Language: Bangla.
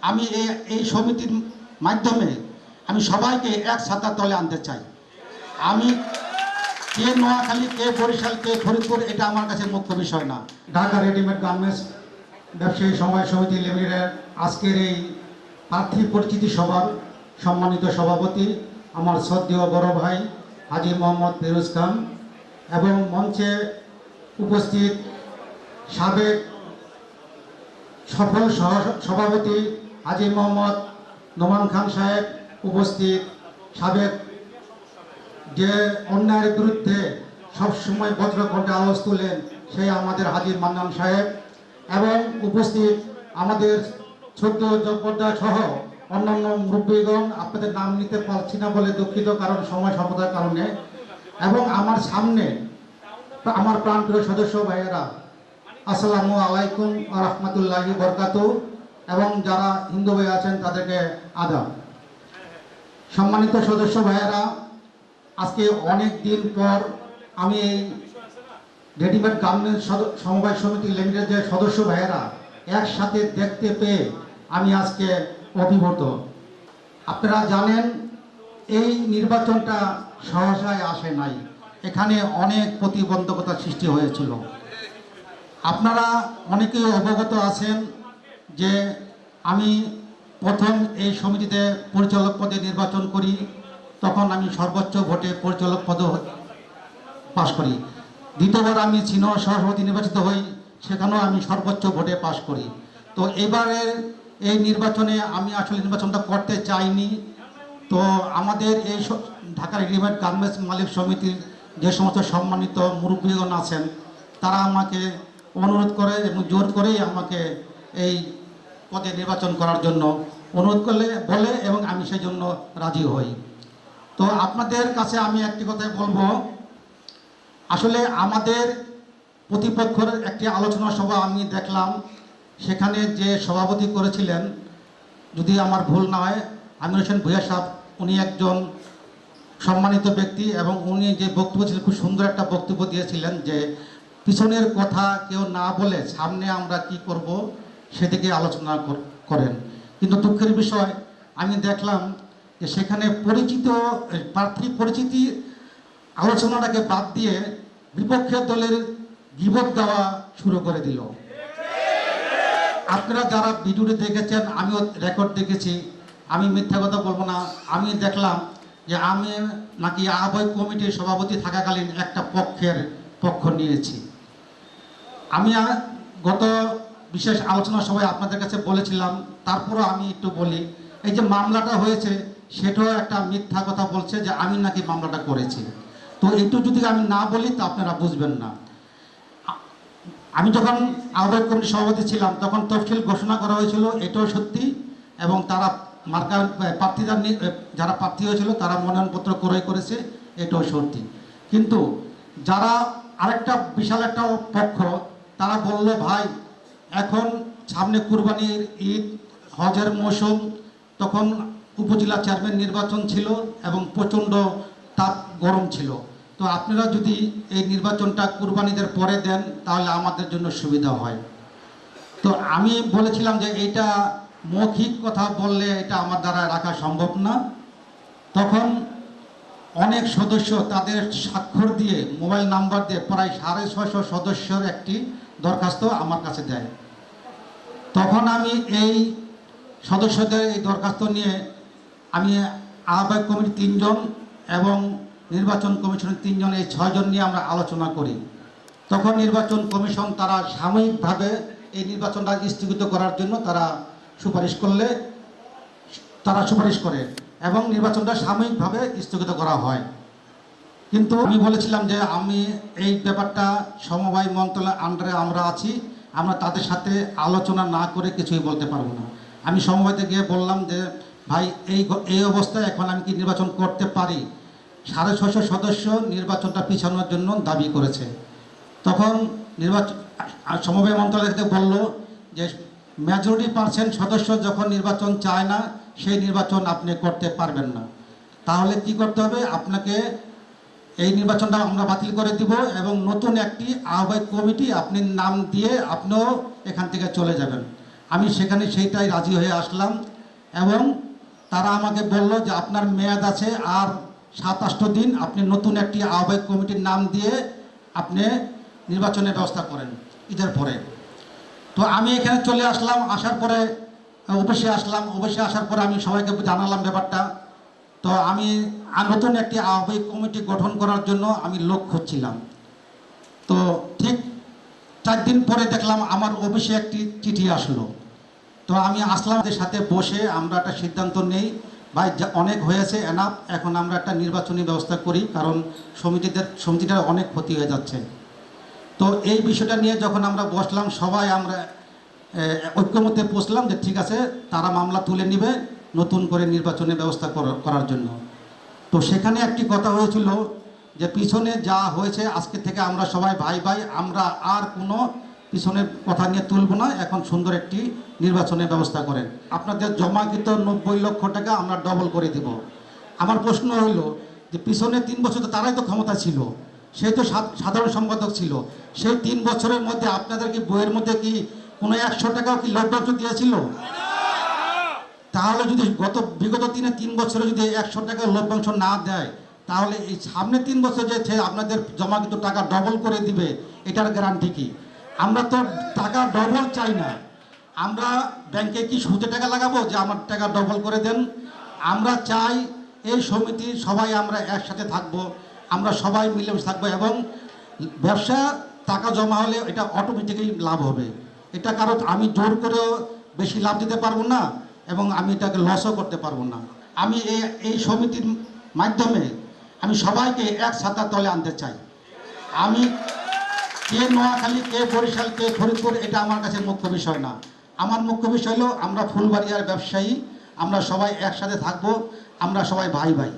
আমি এই সমিতির মাধ্যমে আমি সবাইকে এক ছাতার তলে আনতে চাই। আমি কে নোয়াখালী, কে বরিশাল, কে ফরিদপুর, এটা আমার কাছে মুখ্য বিষয় না। ঢাকা রেডিমেড গার্মেন্টস ব্যবসায়ী সমবায় সমিতি লিমিটেডের আজকের এই প্রার্থী পরিচিতি সভার সম্মানিত সভাপতি আমার শ্রদ্ধেয় বড় ভাই হাজী মোহাম্মদ ফিরোজ খান এবং মঞ্চে উপস্থিত সাবেক সফল সভাপতি হাজী মোহাম্মদ নোমান খান সাহেব, উপস্থিত সাবেক যে অন্যায়ের বিরুদ্ধে সবসময় বজ্রকণ্ঠে আওয়াজ তুলেন সেই আমাদের হাজী মান্নান সাহেব এবং উপস্থিত আমাদের ছোট্ট জব্বরদা সহ অন্যান্য মুরব্বীগণ, আপনাদের নাম নিতে পারছি না বলে দুঃখিত, কারণ সময় স্বল্পতার কারণে। এবং আমার সামনে আমার প্রাণপ্রিয় সদস্য ভাইয়েরা, আসসালামু আলাইকুম ওয়া রাহমাতুল্লাহি ওয়া বারাকাতুহু, এবং যারা হিন্দু ভাই আছেন তাদেরকে আদাব। সম্মানিত সদস্য ভাইয়েরা, আজকে অনেক দিন পর আমি এই রেডিমেড গার্মেন্টস সমবায় সমিতি লিমিটেডের সদস্য ভাইয়েরা একসাথে দেখতে পেয়ে আমি আজকে অভিভূত। আপনারা জানেন এই নির্বাচনটা সহসায় আসে নাই, এখানে অনেক প্রতিবন্ধকতার সৃষ্টি হয়েছিল। আপনারা অনেকেই অবগত আছেন যে আমি প্রথম এই সমিতিতে পরিচালক পদে নির্বাচন করি, তখন আমি সর্বোচ্চ ভোটে পরিচালক পদে পাশ করি। দ্বিতীয়বার আমি সিনিয়র সভাপতি নির্বাচিত হই, সেখানেও আমি সর্বোচ্চ ভোটে পাশ করি। তো এবারের এই নির্বাচনে আমি আসলে নির্বাচনটা করতে চাইনি। তো আমাদের এই ঢাকা রেডিমেড গার্মেন্টস মালিক সমিতির যে সমস্ত সম্মানিত মুরব্বীগণ আছেন তারা আমাকে অনুরোধ করে এবং জোর করেই আমাকে এই পদে নির্বাচন করার জন্য অনুরোধ বলে এবং আমি সেই জন্য রাজি হই। তো আপনাদের কাছে আমি একটি কথাই বলবো, আসলে আমাদের প্রতিপক্ষের একটি আলোচনা সভা আমি দেখলাম, সেখানে যে সভাপতি করেছিলেন, যদি আমার ভুল না হয়, আমির হোসেন ভূঁইয়া সাহেব, উনি একজন সম্মানিত ব্যক্তি এবং উনি যে বক্তব্য ছিলেন খুব সুন্দর একটা বক্তব্য দিয়েছিলেন যে পিছনের কথা কেউ না বলে সামনে আমরা কি করব সেদিকে আলোচনা করেন। কিন্তু দুঃখের বিষয় আমি দেখলাম যে সেখানে প্রার্থী পরিচিতি আলোচনাটাকে বাদ দিয়ে বিপক্ষের দলের গীবত দেওয়া শুরু করে দিল। আপনারা যারা ভিডিওটি দেখেছেন, আমিও রেকর্ড দেখেছি, আমি মিথ্যা কথা বলবো না। আমি দেখলাম যে আমি নাকি আহ্বায়ক কমিটির সভাপতি থাকাকালীন একটা পক্ষ নিয়েছি। আমি গত বিশেষ আলোচনা সভায় আপনাদের কাছে বলেছিলাম, তারপরও আমি একটু বলি, এই যে মামলাটা হয়েছে সেটাও একটা মিথ্যা কথা বলছে যে আমি নাকি মামলাটা করেছি। তো একটু যদি আমি না বলি তো আপনারা বুঝবেন না। আমি যখন আহ্বায়ক কমিটির সভাপতি ছিলাম তখন তফসিল ঘোষণা করা হয়েছিল, এটাও সত্যি, এবং তারা প্রার্থীরা যারা প্রার্থী হয়েছিল তারা মনোনয়নপত্র ক্রয় করেছে, এটাও সত্যি। কিন্তু যারা আরেকটা বিশাল একটা পক্ষ, তারা বলল ভাই এখন সামনে কুরবানির ঈদ, হজের মৌসুম, তখন উপজেলা চেয়ারম্যান নির্বাচন ছিল এবং প্রচণ্ড তাপ গরম ছিল, তো আপনারা যদি এই নির্বাচনটা কুরবানিদের পরে দেন তাহলে আমাদের জন্য সুবিধা হয়। তো আমি বলেছিলাম যে এইটা মৌখিক কথা বললে এটা আমার দ্বারা রাখা সম্ভব না। তখন অনেক সদস্য তাদের স্বাক্ষর দিয়ে, মোবাইল নাম্বার দিয়ে প্রায় 650 সদস্যর একটি দরখাস্ত আমার কাছে দেয়। তখন আমি এই সদস্যদের এই দরখাস্ত নিয়ে আমি আহ্বায়ক কমিটি 3 জন এবং নির্বাচন কমিশনের 3 জন, এই 6 জন নিয়ে আমরা আলোচনা করি। তখন নির্বাচন কমিশন তারা সাময়িকভাবে এই নির্বাচনটা স্থগিত করার জন্য তারা সুপারিশ করে এবং নির্বাচনটা সাময়িকভাবে স্থগিত করা হয়। কিন্তু আমি বলেছিলাম যে আমি এই ব্যাপারটা সমবায় মন্ত্রণালয়ের আন্ডারে আমরা আছি, আমরা তাদের সাথে আলোচনা না করে কিছুই বলতে পারবো না। আমি সমবায়তে গিয়ে বললাম যে ভাই এই অবস্থায় এখন আমি কি নির্বাচন করতে পারি? 650 সদস্য নির্বাচনটা পিছানোর জন্য দাবি করেছে। তখন সমবায় মন্ত্রণালয় থেকে বলল যে মেজরিটি% সদস্য যখন নির্বাচন চায় না, সেই নির্বাচন আপনি করতে পারবেন না। তাহলে কি করতে হবে? আপনাকে এই নির্বাচনটা আমরা বাতিল করে দিব এবং নতুন একটি আহ্বায়ক কমিটি আপনি নাম দিয়ে আপনিও এখান থেকে চলে যাবেন। আমি সেখানে সেইটাই রাজি হয়ে আসলাম এবং তারা আমাকে বলল যে আপনার মেয়াদ আছে আর 27 দিন, আপনি নতুন একটি আহ্বায়ক কমিটির নাম দিয়ে আপনি নির্বাচনের ব্যবস্থা করেন ঈদের পরে। তো আমি এখানে চলে আসলাম, আসার পরে অফিসে আসলাম, অফিসে আসার পরে আমি সবাইকে জানালাম ব্যাপারটা। তো আমি নতুন একটি আহ্বায়ক কমিটি গঠন করার জন্য আমি লোক খুঁজছিলাম। তো ঠিক 4 দিন পরে দেখলাম আমার অফিসে একটি চিঠি আসলো। তো আমি আসলাম, এদের সাথে বসে আমরা একটা সিদ্ধান্ত নেই, ভাই অনেক হয়েছে, এনাফ, এখন আমরা একটা নির্বাচনী ব্যবস্থা করি, কারণ সমিতিটার অনেক ক্ষতি হয়ে যাচ্ছে। তো এই বিষয়টা নিয়ে যখন আমরা বসলাম, সবাই আমরা ঐক্যমত্যে পৌঁছলাম যে ঠিক আছে, তারা মামলা তুলে নিবে নতুন করে নির্বাচনের ব্যবস্থা করার জন্য। তো সেখানে একটি কথা হয়েছিল যে পিছনে যা হয়েছে আজকে থেকে আমরা সবাই ভাই ভাই, আমরা আর কোনো পিছনের কথা নিয়ে তুলব না, এখন সুন্দর একটি নির্বাচনের ব্যবস্থা করেন। আপনাদের জমাকৃত 90 লক্ষ টাকা আমরা ডবল করে দিব। আমার প্রশ্ন হইল যে পিছনে 3 বছর তো তারাই তো ক্ষমতা ছিল, সেই তো সাধারণ সম্পাদক ছিল, সেই 3 বছরের মধ্যে আপনাদের কি বইয়ের মধ্যে কি কোনো 100 টাকাও কি লভ্যাংশ দিয়েছিল? তাহলে যদি বিগত 3 বছরে যদি 100 টাকা লভ্যাংশ না দেয়, তাহলে এই সামনে 3 বছর যে আপনাদের জমাকৃত টাকা ডবল করে দিবে, এটার গ্যারান্টি কি? আমরা তো টাকা ডবল চাই না। আমরা ব্যাংকে কি সুদে টাকা লাগাবো যে আমার টাকা ডবল করে দেন? আমরা চাই এই সমিতির সবাই আমরা একসাথে থাকবো, আমরা সবাই মিলেমিশে থাকবো এবং ব্যবসা টাকা জমা হলে এটা অটোমেটিক্যালি লাভ হবে। এটা কারণ আমি জোর করেও বেশি লাভ দিতে পারবো না এবং আমি এটাকে লসও করতে পারবো না। আমি এই সমিতির মাধ্যমে আমি সবাইকে এক ছাতার তলে আনতে চাই। আমি কে নোয়াখালী, কে বরিশাল, কে ফরিদপুর, এটা আমার কাছে মুখ্য বিষয় না। আমার মুখ্য বিষয় হলো আমরা ফুলবাড়িয়ার ব্যবসায়ী, আমরা সবাই একসাথে থাকবো, আমরা সবাই ভাই ভাই।